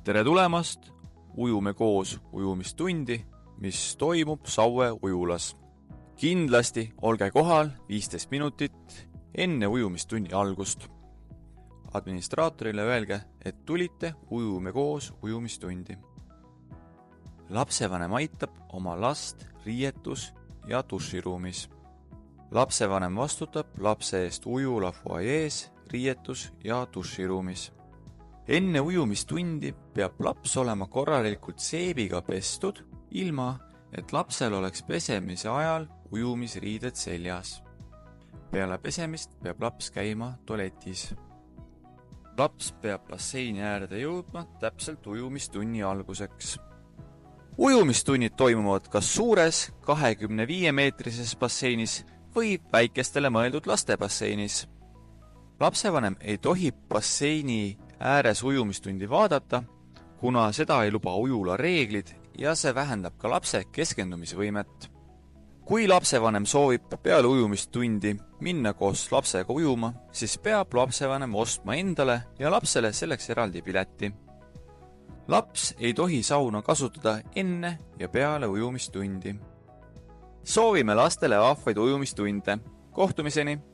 Tere tulemast! Ujume koos ujumistundi, mis toimub Saue ujulas. Kindlasti olge kohal 15 minutit enne ujumistunni algust. Administraatorile öelge, et tulite Ujume koos ujumistundi. Lapsevanem aitab oma last riietus- ja duširuumis. Lapsevanem vastutab lapse eest ujula fuajees, riietus- ja duširuumis. Enne ujumistundi peab laps olema korralikult seebiga pestud, ilma et lapsel oleks pesemise ajal ujumisriided seljas. Peale pesemist peab laps käima tualetis. Laps peab basseini äärde jõudma täpselt ujumistunni alguseks. Ujumistunnid toimuvad kas suures 25-meetrises basseinis või väikestele mõeldud lastebasseinis. Lapsevanem ei tohi basseini ääres ujumistundi vaadata, kuna seda ei luba ujula reeglid ja see vähendab ka lapse keskendumisvõimet. Kui lapsevanem soovib peale ujumistundi minna koos lapsega ujuma, siis peab lapsevanem ostma endale ja lapsele selleks eraldi pileti. Laps ei tohi sauna kasutada enne ja peale ujumistundi. Soovime lastele vahvaid ujumistunde. Kohtumiseni!